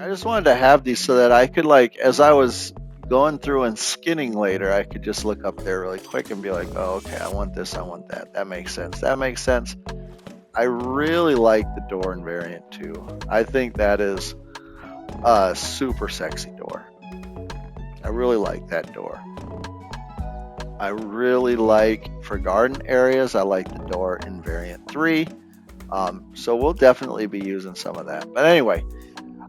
I just wanted to have these so that I could, like, as I was going through and skinning later, I could just look up there really quick and be like, oh, okay, I want this, I want that. That makes sense. That makes sense. I really like the door invariant too. I think that is a super sexy door. I really like that door. I really like, for garden areas, I like the door invariant 3. So we'll definitely be using some of that. But anyway,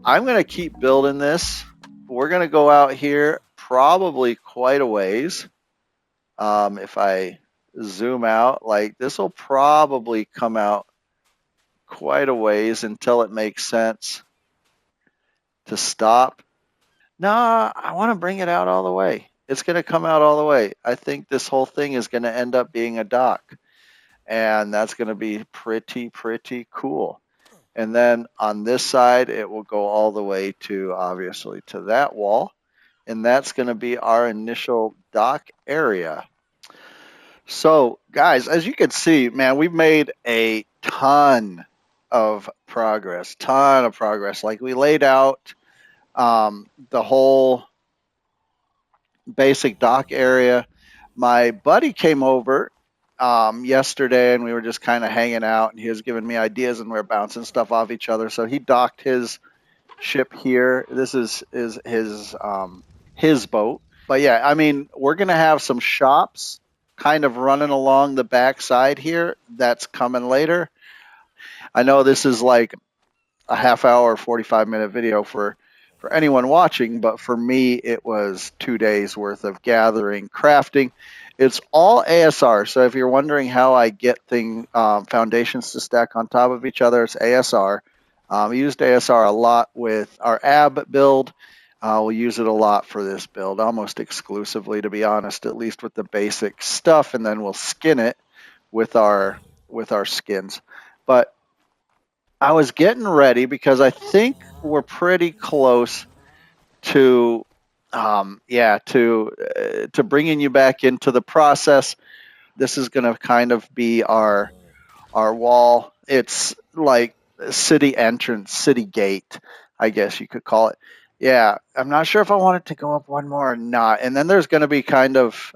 I'm going to keep building this. We're going to go out here probably quite a ways. If I zoom out, like, this will probably come out quite a ways until it makes sense to stop. No, I want to bring it out all the way. It's going to come out all the way. I think this whole thing is going to end up being a dock, and that's going to be pretty cool. And then on this side, it will go all the way to, obviously, to that wall. And that's going to be our initial dock area. So, guys, as you can see, man, we've made a ton of progress. Like, we laid out the whole basic dock area. My buddy came over yesterday, and we were just kind of hanging out, and he was giving me ideas, and we were bouncing stuff off each other. So he docked his ship here. This is his boat. But yeah, I mean, we're gonna have some shops kind of running along the back side here. That's coming later. I know this is like a half hour, 45-minute video for anyone watching, but for me, it was 2 days worth of gathering, crafting. It's all ASR. So if you're wondering how I get foundations to stack on top of each other, it's ASR. We used ASR a lot with our AB build. We'll use it a lot for this build, almost exclusively, to be honest, at least with the basic stuff, and then we'll skin it with our skins. But I was getting ready because I think we're pretty close to to bringing you back into the process. This is going to kind of be our wall. It's like city entrance, city gate, I guess you could call it. Yeah, I'm not sure if I want it to go up one more or not. And then there's going to be kind of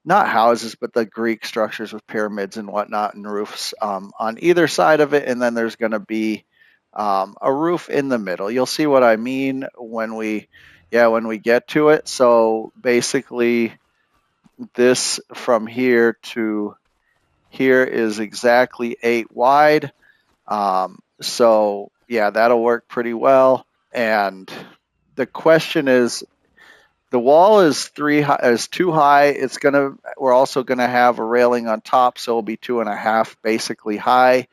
not houses, but the Greek structures with pyramids and whatnot and roofs on either side of it. And then there's going to be a roof in the middle. You'll see what I mean when we get to it. So basically, this from here to here is exactly 8 wide. So yeah, that'll work pretty well. And the question is, the wall is 2 high. We're also gonna have a railing on top, so it'll be 2.5 basically high.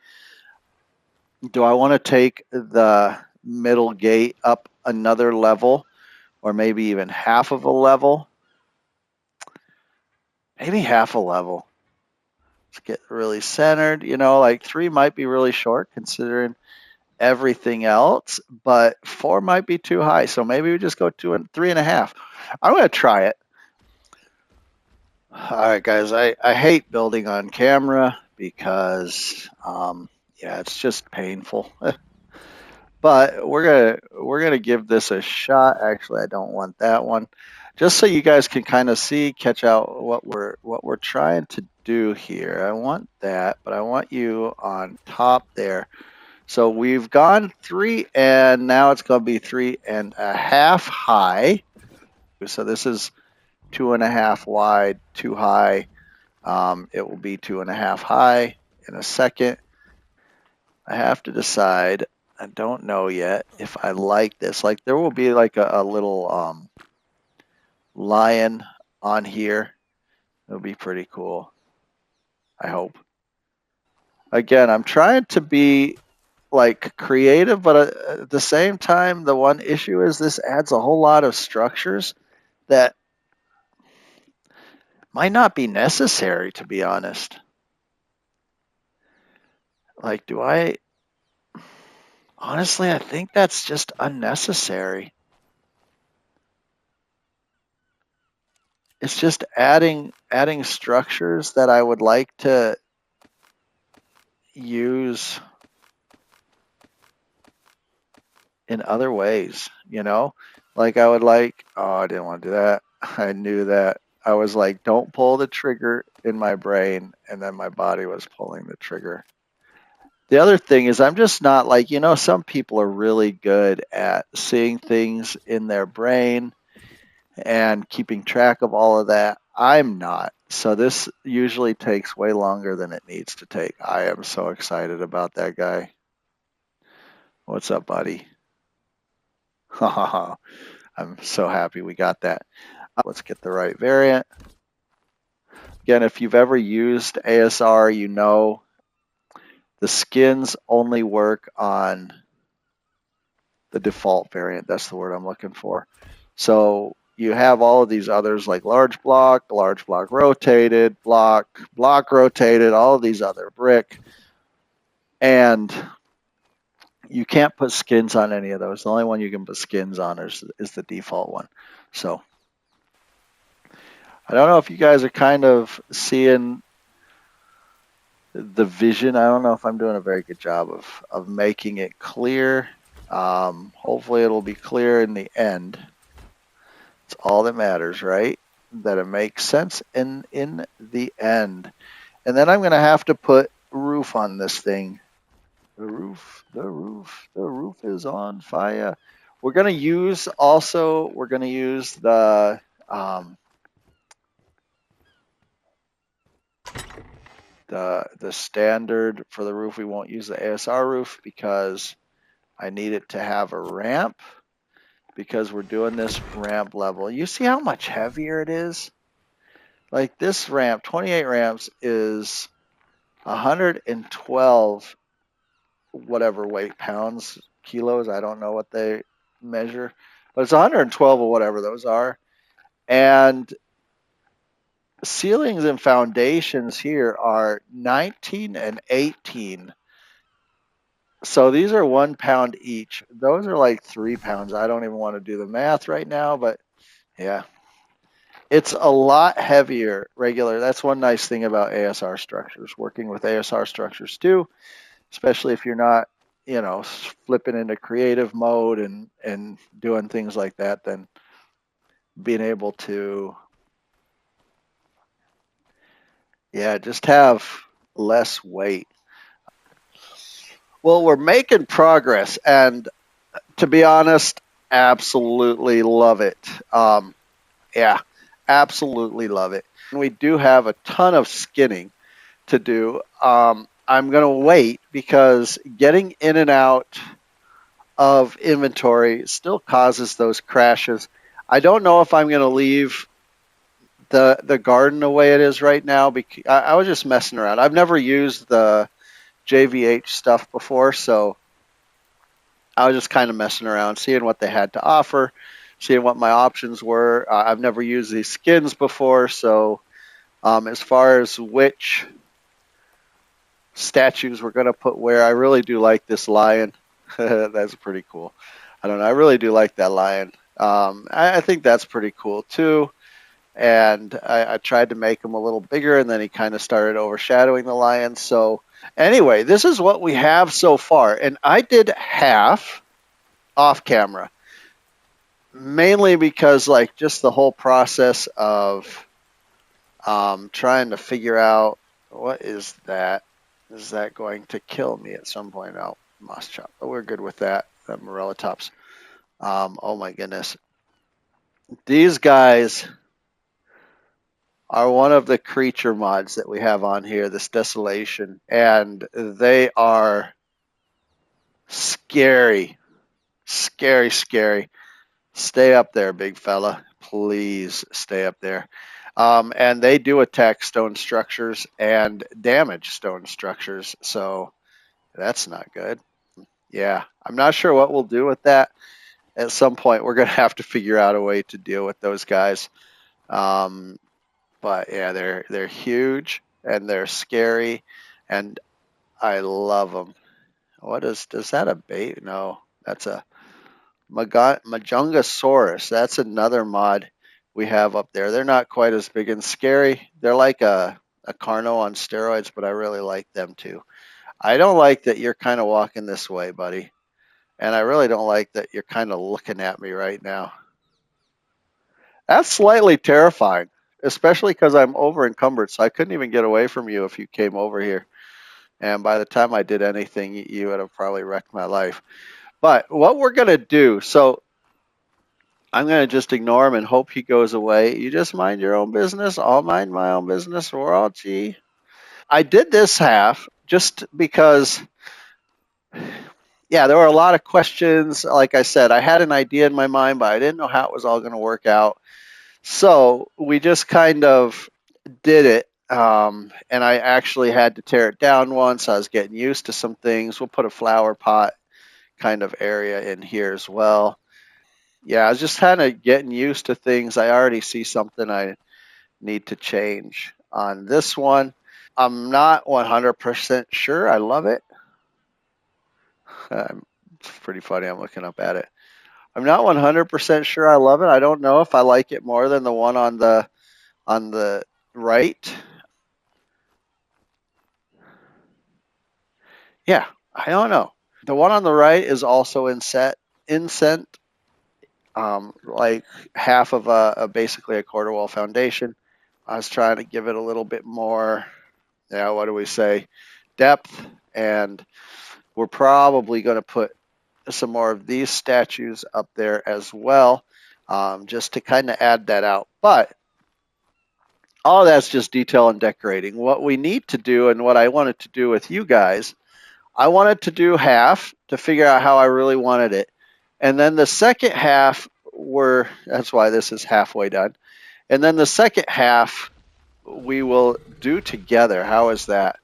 Do I want to take the middle gate up another level, or maybe even half of a level? Maybe half a level. Let's get really centered. Like 3 might be really short considering everything else, but 4 might be too high. So maybe we just go 3.5. I'm going to try it. All right, guys, I hate building on camera because, it's just painful. But we're gonna give this a shot. Actually, I don't want that one. Just so you guys can kind of catch out what we're trying to do here. I want that, but I want you on top there. So we've gone 3, and now it's going to be 3.5 high. So this is 2.5 wide, 2 high. It will be 2.5 high in a second. I have to decide. I don't know yet if I like this. Like, there will be like a little lion on here. It'll be pretty cool, I hope. Again, I'm trying to be like creative, but at the same time, the one issue is this adds a whole lot of structures that might not be necessary, to be honest. Like, honestly, I think that's just unnecessary. It's just adding structures that I would like to use in other ways, you know? Like I would like, oh, I didn't want to do that. I knew that. I was like, don't pull the trigger in my brain, and then my body was pulling the trigger. The other thing is I'm just not like, some people are really good at seeing things in their brain and keeping track of all of that. I'm not. So this usually takes way longer than it needs to take. I am so excited about that guy. What's up, buddy? I'm so happy we got that. Let's get the right variant. Again, if you've ever used ASR, you know the skins only work on the default variant. That's the word I'm looking for. So you have all of these others like large block rotated, block rotated, all of these other brick. And you can't put skins on any of those. The only one you can put skins on is the default one. So I don't know if you guys are kind of seeing the vision. I don't know if I'm doing a very good job of making it clear. Hopefully it'll be clear in the end. It's all that matters, right? That it makes sense in the end. And then I'm going to have to put roof on this thing. The roof is on fire. We're going to use the standard for the roof. We won't use the ASR roof because I need it to have a ramp, because we're doing this ramp level. You see how much heavier it is? Like this ramp, 28 ramps is 112 whatever weight, pounds, kilos, I don't know what they measure, but it's 112 or whatever those are. And ceilings and foundations here are 19 and 18. So these are 1 pound each. Those are like 3 pounds. I don't even want to do the math right now, but yeah. It's a lot heavier regular. That's one nice thing about ASR structures, working with ASR structures too, especially if you're not, flipping into creative mode and doing things like that, then being able to, yeah, just have less weight. Well, we're making progress, and to be honest, absolutely love it. Yeah, absolutely love it. We do have a ton of skinning to do. I'm going to wait because getting in and out of inventory still causes those crashes. I don't know if I'm going to leave the garden the way it is right now, because I was just messing around. I've never used the JVH stuff before, so I was just kind of messing around, seeing what they had to offer, seeing what my options were. I've never used these skins before, so as far as which statues we're going to put where, I really do like this lion. That's pretty cool. I don't know. I really do like that lion. I think that's pretty cool too. And I tried to make him a little bigger, and then he kind of started overshadowing the lion. So anyway, this is what we have so far. And I did half off camera, mainly because like just the whole process of trying to figure out, what is that? Is that going to kill me at some point? Oh, moss chop. But we're good with that. Morella tops. Oh my goodness. These guys are one of the creature mods that we have on here, this Desolation, and they are scary. Scary, scary. Stay up there, big fella. Please stay up there. And they do attack stone structures and damage stone structures, so that's not good. Yeah, I'm not sure what we'll do with that. At some point, we're going to have to figure out a way to deal with those guys. But yeah, they're huge and they're scary, and I love them. Does that a bait? No, that's a Majongasaurus. That's another mod we have up there. They're not quite as big and scary. They're like a Carno on steroids, but I really like them too. I don't like that you're kind of walking this way, buddy. And I really don't like that you're kind of looking at me right now. That's slightly terrifying, especially because I'm over encumbered, so I couldn't even get away from you if you came over here. And by the time I did anything, you would have probably wrecked my life. But what we're going to do, so I'm going to just ignore him and hope he goes away. You just mind your own business. I'll mind my own business. We're all G. I did this half just because, yeah, there were a lot of questions. Like I said, I had an idea in my mind, but I didn't know how it was all going to work out. So we just kind of did it. And I actually had to tear it down once. I was getting used to some things. We'll put a flower pot kind of area in here as well. Yeah, I was just kind of getting used to things. I already see something I need to change on this one. I'm not 100% sure. I love it. It's pretty funny. I'm looking up at it. I'm not 100% sure I love it. I don't know if I like it more than the one on the right. Yeah, I don't know. The one on the right is also incent, like half of basically a quarter wall foundation. I was trying to give it a little bit more, yeah, what do we say, depth, and we're probably going to put some more of these statues up there as well, just to kind of add that out. But all that's just detail and decorating. What we need to do, and what I wanted to do with you guys, I wanted to do half to figure out how I really wanted it. And then the second half that's why this is halfway done. And then the second half we will do together. How is that?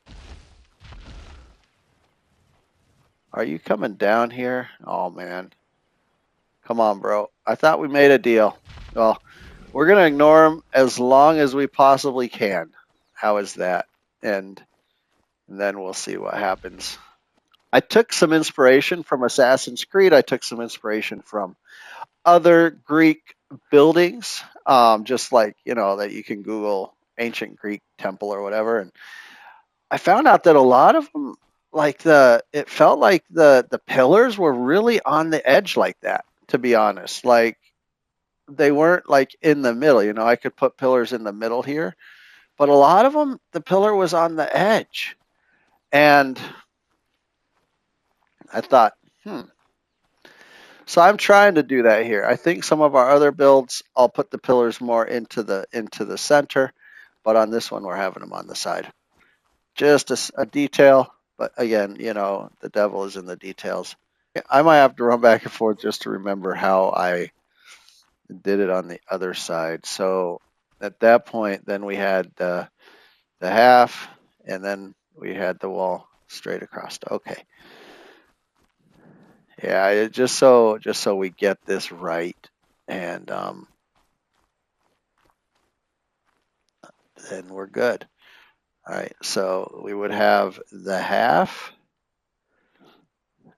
Are you coming down here? Oh, man. Come on, bro. I thought we made a deal. Well, we're going to ignore them as long as we possibly can. How is that? And then we'll see what happens. I took some inspiration from Assassin's Creed. I took some inspiration from other Greek buildings, just like, that you can Google ancient Greek temple or whatever. And I found out that a lot of them, it felt like the pillars were really on the edge like that, to be honest. Like they weren't like in the middle. I could put pillars in the middle here, but a lot of them, the pillar was on the edge. And I thought, So I'm trying to do that here. I think some of our other builds, I'll put the pillars more into the center, but on this one, we're having them on the side. Just a detail, but again, the devil is in the details. I might have to run back and forth just to remember how I did it on the other side. So at that point, then we had the half, and then we had the wall straight across. Okay. Yeah, just so we get this right, and then we're good. All right, so we would have the half.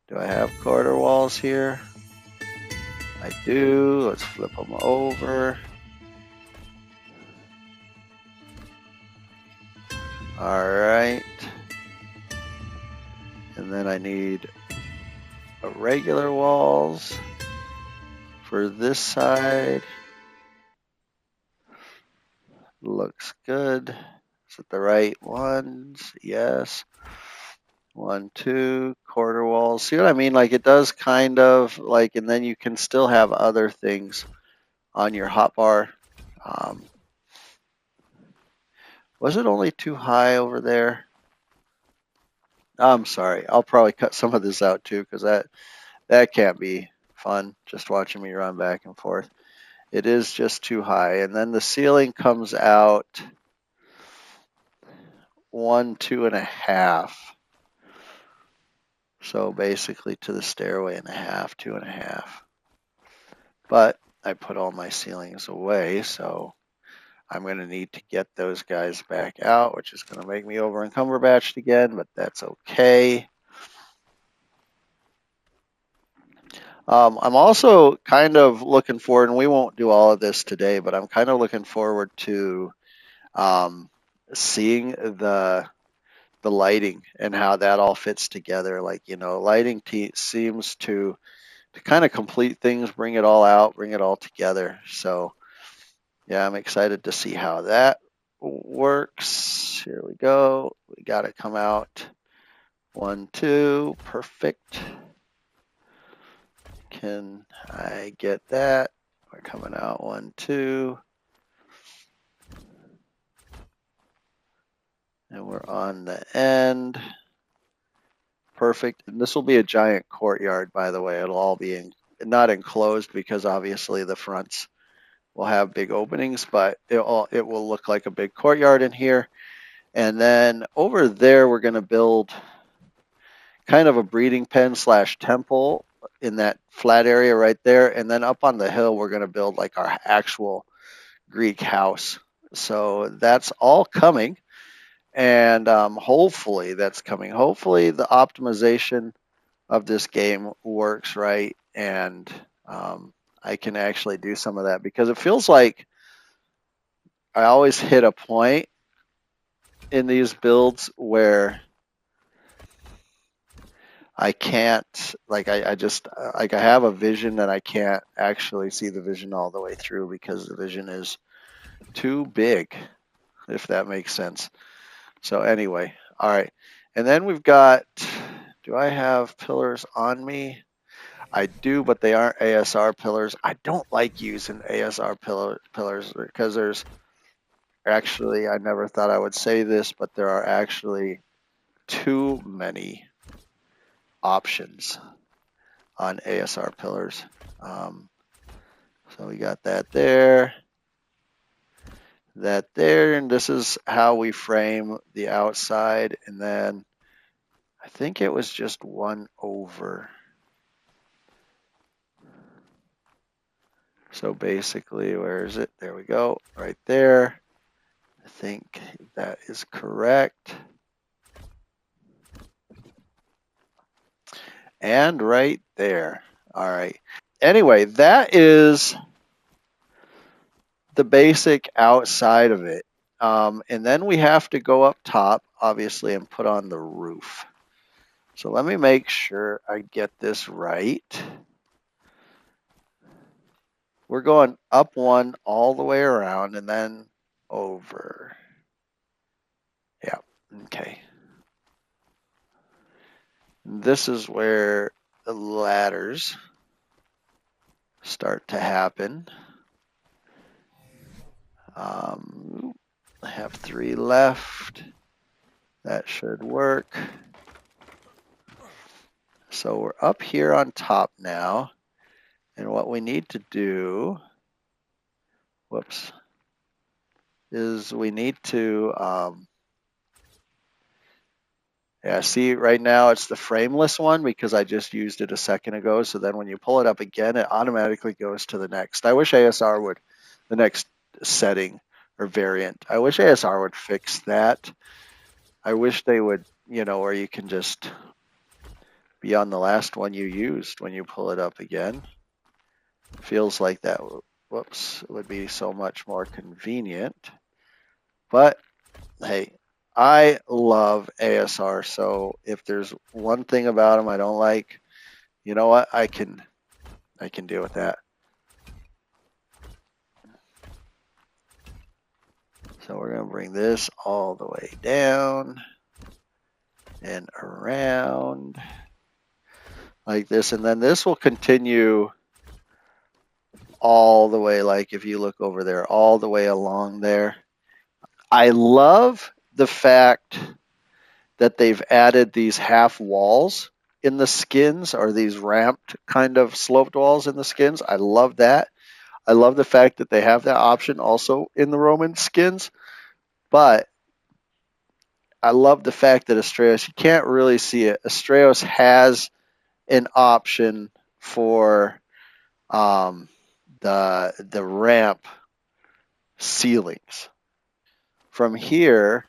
Do I have quarter walls here? I do. Let's flip them over. All right. And then I need regular walls for this side. Looks good. Is it the right ones? Yes. 1, 2, quarter walls. See what I mean? Like it does kind of like, and then you can still have other things on your hotbar. Was it only too high over there? I'm sorry. I'll probably cut some of this out too, because that can't be fun, just watching me run back and forth. It is just too high. And then the ceiling comes out 1, 2.5. So basically to the stairway and a half, 2.5. But I put all my ceilings away, so I'm going to need to get those guys back out, which is going to make me over encumber batched again, but that's okay. I'm also kind of looking forward, and we won't do all of this today, but I'm kind of looking forward to seeing the the lighting and how that all fits together. Like, lighting seems to kind of complete things, bring it all out, bring it all together. So yeah, I'm excited to see how that works. Here we go. We got it come out. 1, 2, perfect. Can I get that? We're coming out 1, 2. And we're on the end. Perfect. And this will be a giant courtyard, by the way. It'll all be not enclosed because obviously the fronts will have big openings, but it will look like a big courtyard in here. And then over there, we're going to build kind of a breeding pen / temple in that flat area right there. And then up on the hill, we're going to build like our actual Greek house. So that's all coming. And hopefully that's coming. Hopefully the optimization of this game works right. And I can actually do some of that because it feels like I always hit a point in these builds where I can't, like, I just, like, I have a vision and I can't actually see the vision all the way through because the vision is too big, if that makes sense. So anyway, all right. And then we've got, do I have pillars on me? I do, but they aren't ASR pillars. I don't like using ASR pillars because there's actually, I never thought I would say this, but there are actually too many options on ASR pillars. So we got that there, and this is how we frame the outside. And then I think it was just 1 over. So basically, where is it? There we go, right there. I think that is correct. And right there. All right. Anyway, that is the basic outside of it. And then we have to go up top, obviously, and put on the roof. So let me make sure I get this right. We're going up 1 all the way around and then over. Yeah, okay. This is where the ladders start to happen. I have 3 left. That should work. So we're up here on top now. And what we need to do, whoops, is we need to, yeah, see right now it's the frameless one because I just used it a second ago. So then when you pull it up again, it automatically goes to the next. I wish ASR would, the next setting or variant, I wish ASR would fix that. I wish they would, where you can just be on the last one you used when you pull it up again. Feels like that, whoops, would be so much more convenient. But hey, I love ASR, so if there's one thing about them I don't like, you know what? I can deal with that. So we're gonna bring this all the way down and around like this, and then this will continue all the way, like if you look over there, all the way along there. I love the fact that they've added these half walls in the skins, or these ramped kind of sloped walls in the skins. I love that. I love the fact that they have that option also in the Roman skins. But I love the fact that Astraeos, you can't really see it. Astraeos has an option for the ramp ceilings. From here,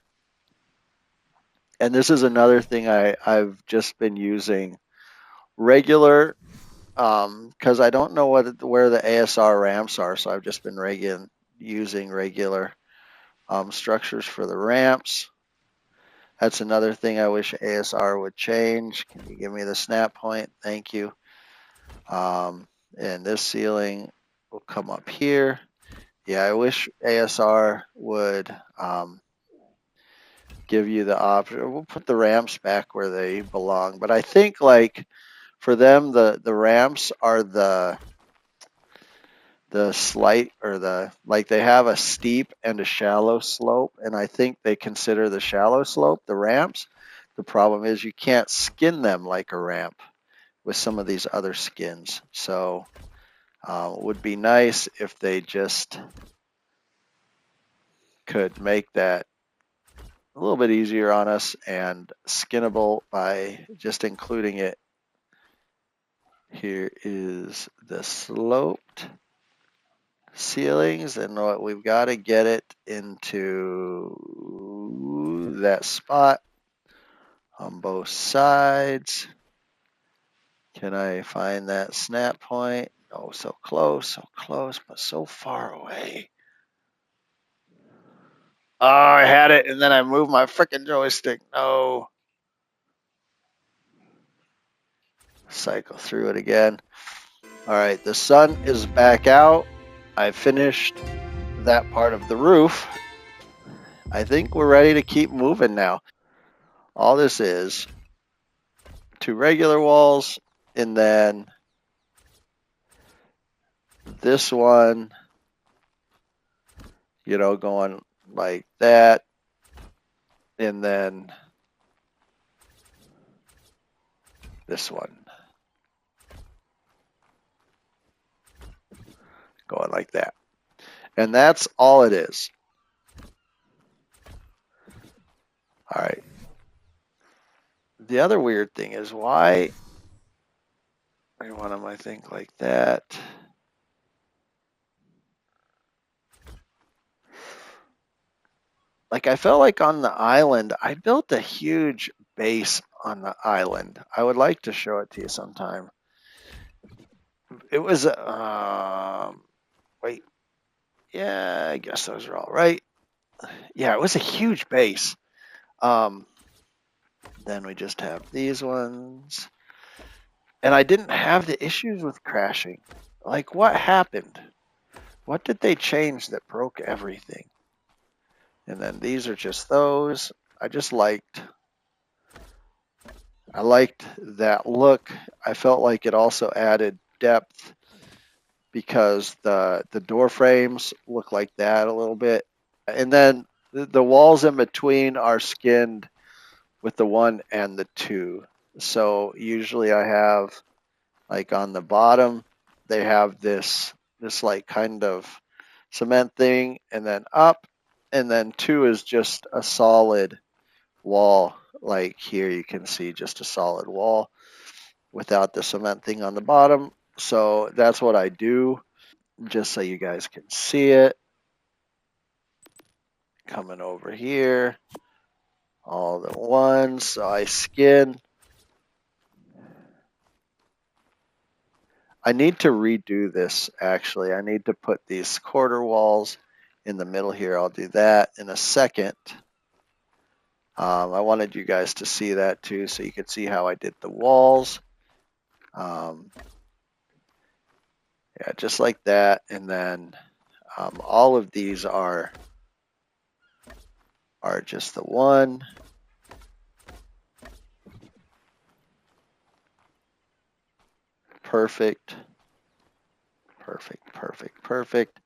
and this is another thing I've just been using regular, because I don't know where the ASR ramps are, so I've just been using regular structures for the ramps. That's another thing I wish ASR would change. Can you give me the snap point? Thank you. And this ceiling will come up here. Yeah, I wish ASR would give you the option. We'll put the ramps back where they belong. But I think like for them, the ramps are the slight or the like they have a steep and a shallow slope, and I think they consider the shallow slope the ramps. The problem is you can't skin them like a ramp with some of these other skins. So it would be nice if they just could make that a little bit easier on us and skinnable by just including it. Here is the sloped ceilings, and what we've got to get it into that spot on both sides. Can I find that snap point? Oh, so close, but so far away. Oh, I had it, and then I moved my freaking joystick. No. Cycle through it again. All right, the sun is back out. I finished that part of the roof. I think we're ready to keep moving now. All this is 2 regular walls, and then this one, going like that, and then this one going like that. And that's all it is. All right. The other weird thing is why I want them, I think, like that. Like I felt like on the island, I built a huge base on the island. I would like to show it to you sometime. It was, wait, yeah, I guess those are all right. Yeah, it was a huge base. Then we just have these ones. And I didn't have the issues with crashing. Like, what happened? What did they change that broke everything? And then these are just those. I liked that look. I felt like it also added depth because the door frames look like that a little bit. And then the walls in between are skinned with the 1 and the 2. So usually I have like on the bottom they have this like kind of cement thing, and then up, and then 2 is just a solid wall. Like here you can see just a solid wall without the cement thing on the bottom. So that's what I do, just so you guys can see it. Coming over here, all the ones, so I skin. I need to redo this, actually. I need to put these quarter walls in the middle here. I'll do that in a second. I wanted you guys to see that too, so you could see how I did the walls. Yeah, just like that. And then all of these are just the 1. Perfect. Perfect, perfect, perfect.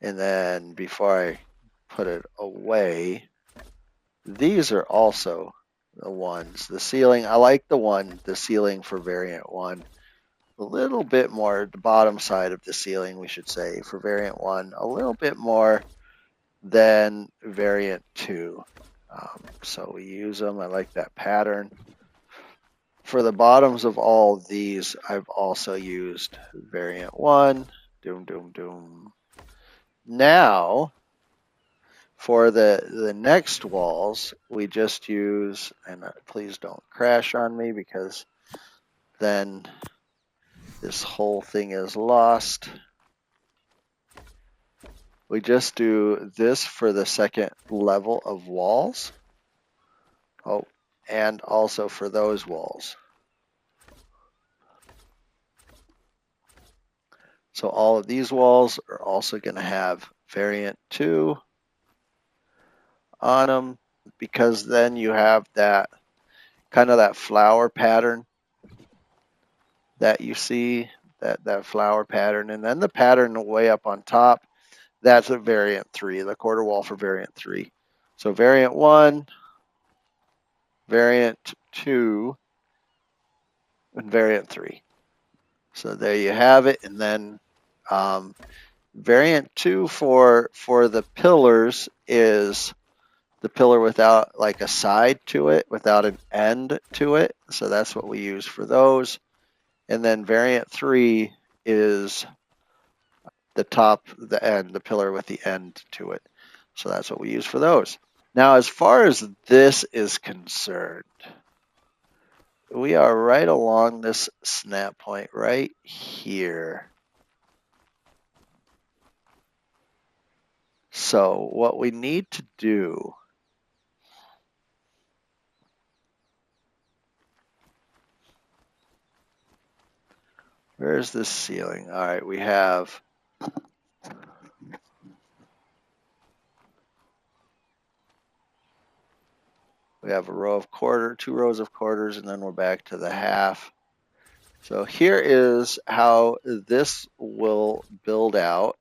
And then before I put it away, these are also the ones. The ceiling, I like the ceiling for variant 1. A little bit more, the bottom side of the ceiling, we should say, for variant 1, a little bit more than variant 2. So we use them. I like that pattern. For the bottoms of all of these, I've also used variant 1. Doom, doom, doom. Now, for the next walls, we just use, and please don't crash on me because then this whole thing is lost. We just do this for the second level of walls. Oh, and also for those walls. So all of these walls are also going to have variant 2 on them, because then you have that kind of that flower pattern that you see, that flower pattern, and then the pattern way up on top, that's a variant 3, the quarter wall for variant 3. So variant 1, variant 2, and variant 3. So there you have it. And then variant 2 for the pillars is the pillar without like a side to it, without an end to it. So that's what we use for those. And then variant 3 is the top, the end, the pillar with the end to it. So that's what we use for those. Now, as far as this is concerned, we are right along this snap point right here. So what we need to do, where's this ceiling? All right, we have a row of two rows of quarters, and then we're back to the half. So here is how this will build out.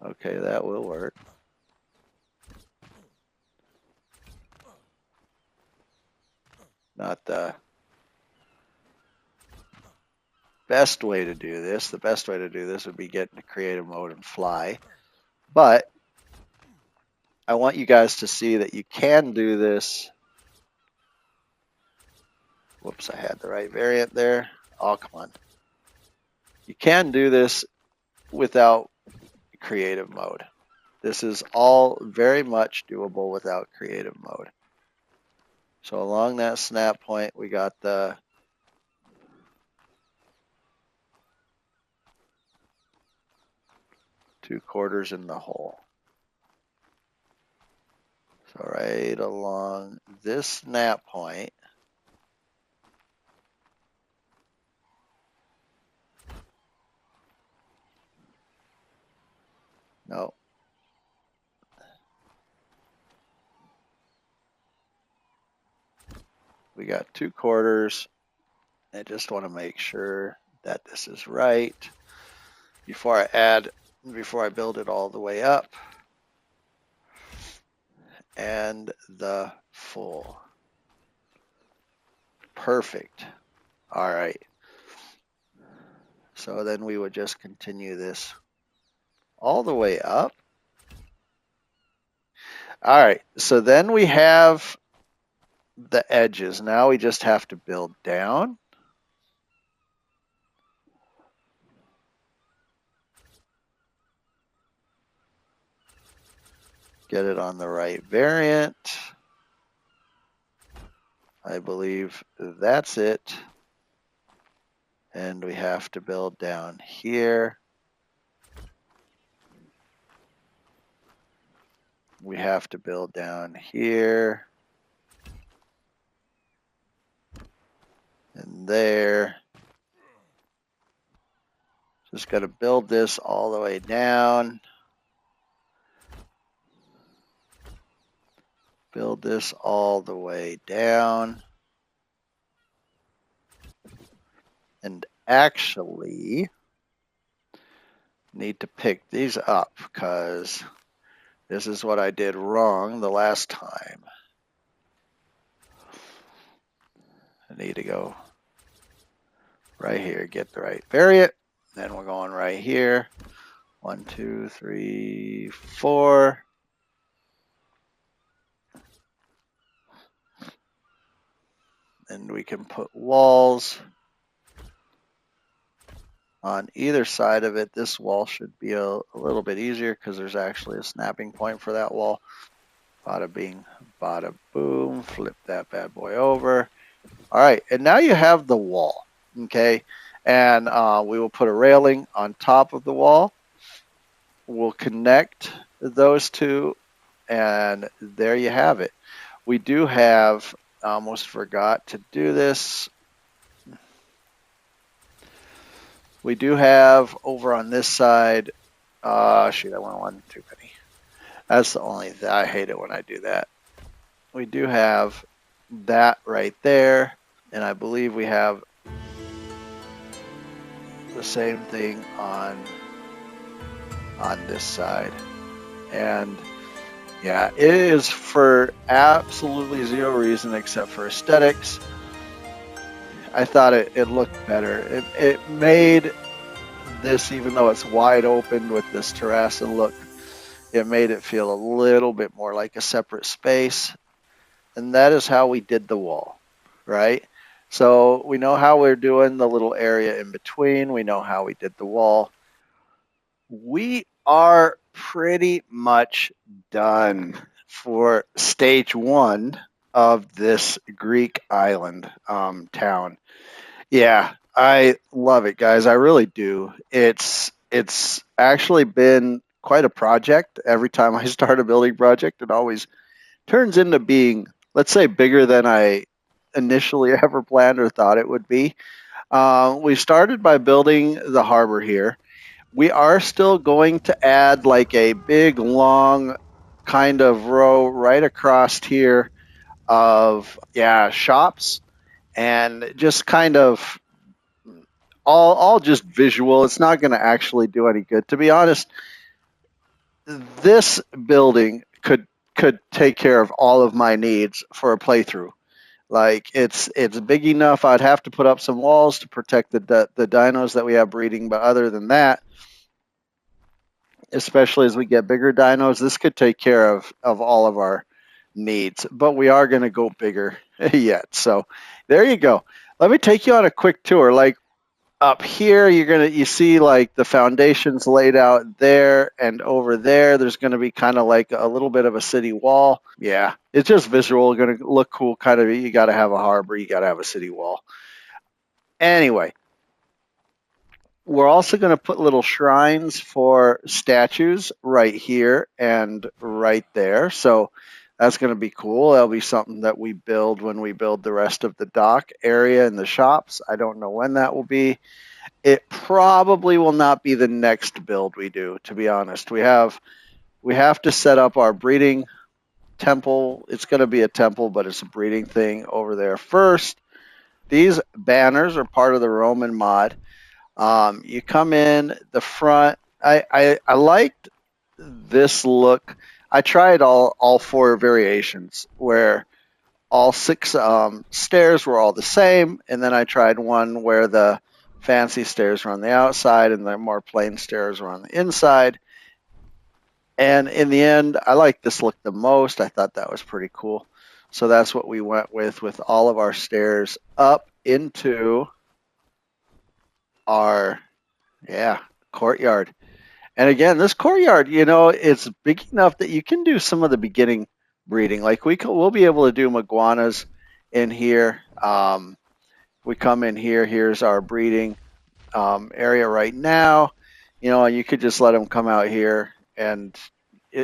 Okay, that will work. Not the best way to do this. The best way to do this would be get into creative mode and fly. But I want you guys to see that you can do this. Whoops, I had the right variant there. Oh, come on. You can do this without creative mode. This is all very much doable without creative mode. So along that snap point, we got the two quarters in the hole. So right along this snap point, no, we got two quarters. I just want to make sure that this is right before I build it all the way up. And the full. Perfect. All right. So then we would just continue this all the way up. All right. So then we have the edges. Now we just have to build down. Get it on the right variant. I believe that's it. And we have to build down here. We have to build down here. And there. Just got to build this all the way down. Build this all the way down. And actually need to pick these up because this is what I did wrong the last time. I need to go right here, get the right variant. Then we're going right here. 1, 2, 3, 4. And we can put walls on either side of it. This wall should be a little bit easier because there's actually a snapping point for that wall. Bada bing, bada boom. Flip that bad boy over. All right, and now you have the wall, okay? And we will put a railing on top of the wall. We'll connect those two, and there you have it. We do have, almost forgot to do this. We do have over on this side, shoot, I went one too many. That's the only thing. I hate it when I do that. We do have that right there, and I believe we have the same thing on this side. And yeah, it is for absolutely zero reason except for aesthetics. I thought it looked better. It made this, even though it's wide open with this terrace look, it made it feel a little bit more like a separate space. And that is how we did the wall, right? So we know how we're doing the little area in between. We know how we did the wall. We are pretty much done for stage one of this Greek island town. Yeah, I love it, guys. I really do. It's actually been quite a project. Every time I start a building project, it always turns into being, let's say, bigger than I initially ever planned or thought it would be. We started by building the harbor here. We are still going to add like a big, long kind of row right across here of, yeah, shops, and just kind of all just visual. It's not going to actually do any good. To be honest, this building could take care of all of my needs for a playthrough. Like it's big enough. I'd have to put up some walls to protect the dinos that we have breeding, but other than that, especially as we get bigger dinos, this could take care of all of our needs. But we are going to go bigger yet. So there you go. Let me take you on a quick tour. Like up here, you see like the foundations laid out there, and over there there's going to be kind of like a little bit of a city wall. Yeah, it's just visual, going to look cool. Kind of, you got to have a harbor, you got to have a city wall. Anyway, we're also going to put little shrines for statues right here and right there. So that's going to be cool. That'll be something that we build when we build the rest of the dock area and the shops. I don't know when that will be. It probably will not be the next build we do, to be honest. We have to set up our breeding temple. It's going to be a temple, but it's a breeding thing over there first. These banners are part of the Roman mod. You come in the front. I liked this look. I tried all four variations where all six stairs were all the same, and then I tried one where the fancy stairs were on the outside and the more plain stairs were on the inside. And in the end, I liked this look the most. I thought that was pretty cool. So that's what we went with all of our stairs up into our, yeah, courtyard. And again, this courtyard, it's big enough that you can do some of the beginning breeding. Like we'll be able to do iguanas in here. We come in here. Here's our breeding area right now. You could just let them come out here, and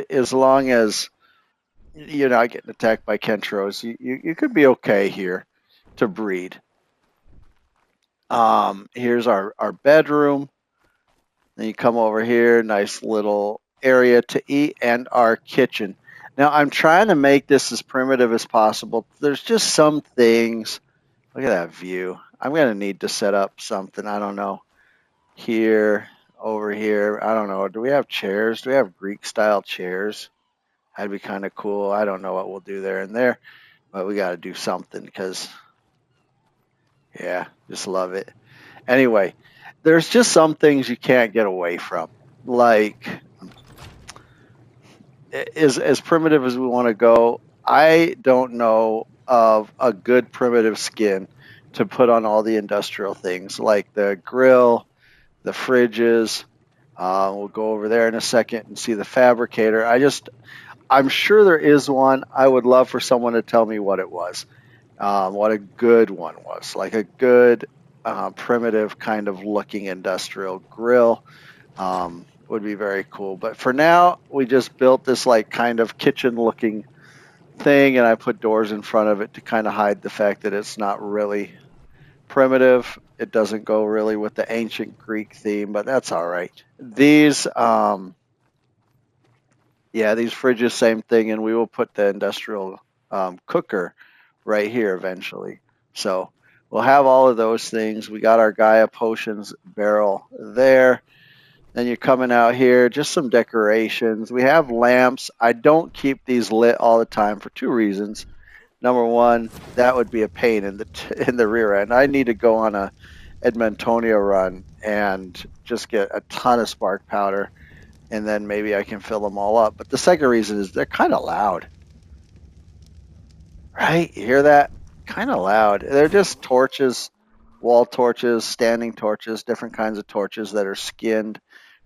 as long as you're not getting attacked by Kentros, you could be okay here to breed. Here's our bedroom. Then you come over here, nice little area to eat, and our kitchen. Now I'm trying to make this as primitive as possible. There's just some things. Look at that view. I'm going to need to set up something. I don't know. Here, over here. I don't know. Do we have chairs? Do we have Greek style chairs? That'd be kind of cool. I don't know what we'll do there and there, but we got to do something because, yeah, just love it. Anyway, there's just some things you can't get away from. Like, as primitive as we want to go, I don't know of a good primitive skin to put on all the industrial things like the grill, the fridges. We'll go over there in a second and see the fabricator. I'm sure there is one. I would love for someone to tell me what it was, what a good one was, like a good primitive kind of looking industrial grill. Would be very cool. But for now, we just built this like kind of kitchen looking thing, and I put doors in front of it to kind of hide the fact that it's not really primitive. It doesn't go really with the ancient Greek theme, but that's all right. These, yeah, these fridges, same thing, and we will put the industrial cooker right here eventually. So we'll have all of those things. We got our Gaia Potions barrel there. Then you're coming out here, just some decorations. We have lamps. I don't keep these lit all the time for two reasons. Number one, that would be a pain in the rear end. I need to go on a Edmontonia run and just get a ton of spark powder, and then maybe I can fill them all up. But the second reason is they're kind of loud, right? You hear that? Kind of loud. They're just torches, wall torches, standing torches, different kinds of torches that are skinned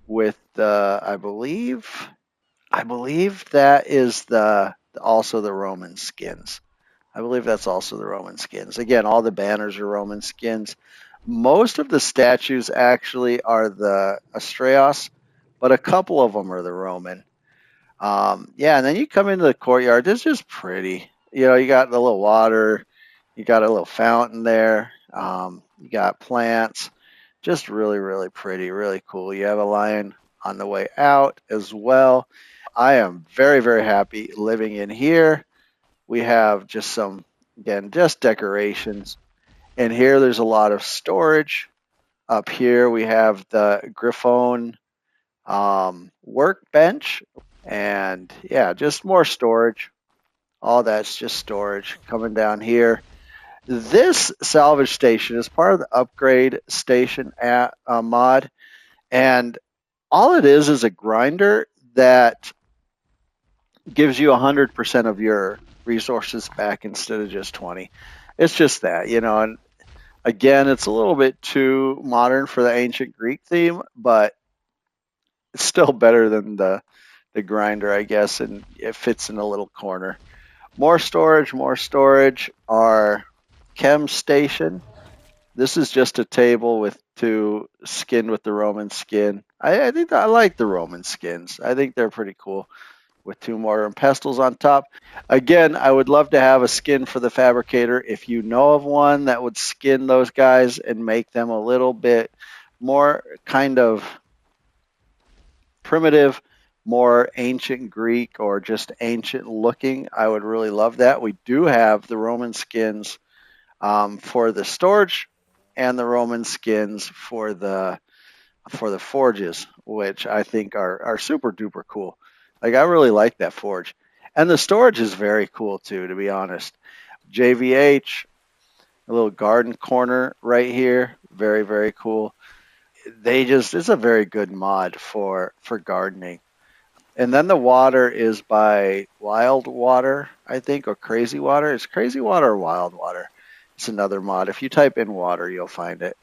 with I believe that is the also the Roman skins. I believe that's also the Roman skins. Again, all the banners are Roman skins. Most of the statues actually are the Astraeos, but a couple of them are the Roman. Yeah, and then you come into the courtyard. It's just pretty. You know, you got the little water, you got a little fountain there. You got plants. Just really, really pretty, really cool. You have a lion on the way out as well. I am very, very happy living in here. We have just some, again, just decorations. And here there's a lot of storage. Up here we have the Griffon workbench. And yeah, just more storage. All that's just storage coming down here. This salvage station is part of the upgrade station at mod. And all it is a grinder that gives you 100% of your resources back instead of just 20. It's just that, you know, and again, it's a little bit too modern for the ancient Greek theme, but it's still better than the grinder, I guess, and it fits in a little corner. More storage, more storage. Our chem station. This is just a table with two skinned with the Roman skin. I think I like the Roman skins. I think they're pretty cool with two mortar and pestles on top. Again, I would love to have a skin for the fabricator. If you know of one that would skin those guys and make them a little bit more kind of primitive, more ancient Greek or just ancient looking, I would really love that. We do have the Roman skins for the storage and the Roman skins for the forges, which I think are super duper cool. Like I really like that forge. And the storage is very cool too, to be honest. JVH, a little garden corner right here. Very, very cool. It's a very good mod for gardening. And then the water is by Wild Water, I think, or Crazy Water. It's Crazy Water or Wild Water. It's another mod. If you type in water, you'll find it.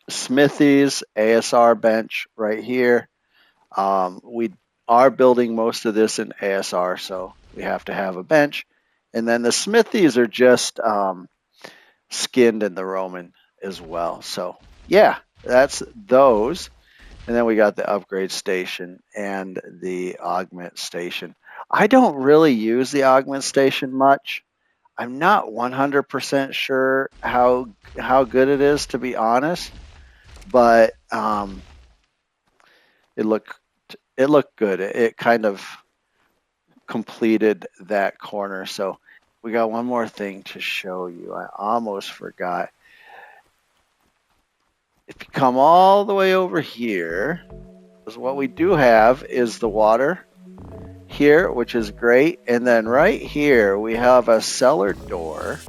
Smithy's ASR bench right here. We are building most of this in ASR, so we have to have a bench. And then the Smithies are just skinned in the Roman as well. So yeah, that's those. And then we got the upgrade station and the augment station. I don't really use the augment station much. I'm not 100% sure how good it is, to be honest, but it looked good. It kind of completed that corner. So we got one more thing to show you. I almost forgot. If you come all the way over here, what we do have is the water here, which is great. And then right here, we have a cellar door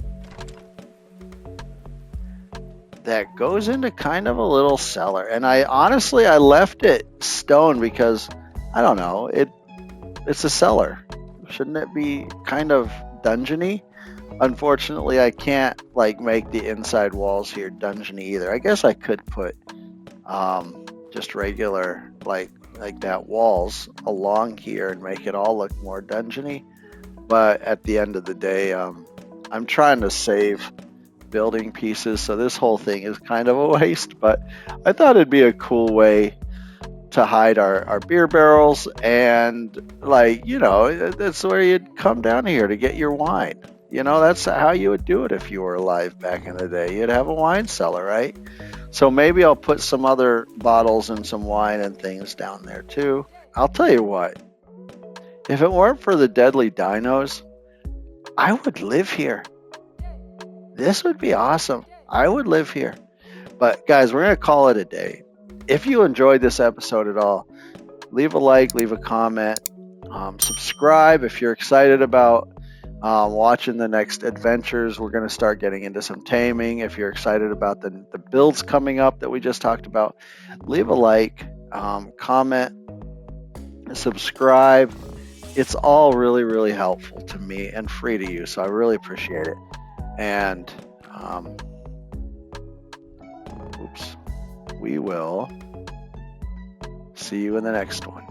that goes into kind of a little cellar. And I left it stone because I don't know, it's a cellar. Shouldn't it be kind of dungeony? Unfortunately, I can't like make the inside walls here dungeony either. I guess I could put just regular like that walls along here and make it all look more dungeony. But at the end of the day, I'm trying to save building pieces, so this whole thing is kind of a waste, but I thought it'd be a cool way to hide our beer barrels, and like, you know, that's where you'd come down here to get your wine. You know, that's how you would do it if you were alive back in the day. You'd have a wine cellar, right? So maybe I'll put some other bottles and some wine and things down there too. I'll tell you what, if it weren't for the deadly dinos, I would live here. This would be awesome. I would live here. But guys, we're going to call it a day. If you enjoyed this episode at all, leave a like, leave a comment, subscribe if you're excited about watching the next adventures. We're going to start getting into some taming. If you're excited about the builds coming up that we just talked about, leave a like, comment, subscribe. It's all really, really helpful to me and free to you, so I really appreciate it. And we will see you in the next one.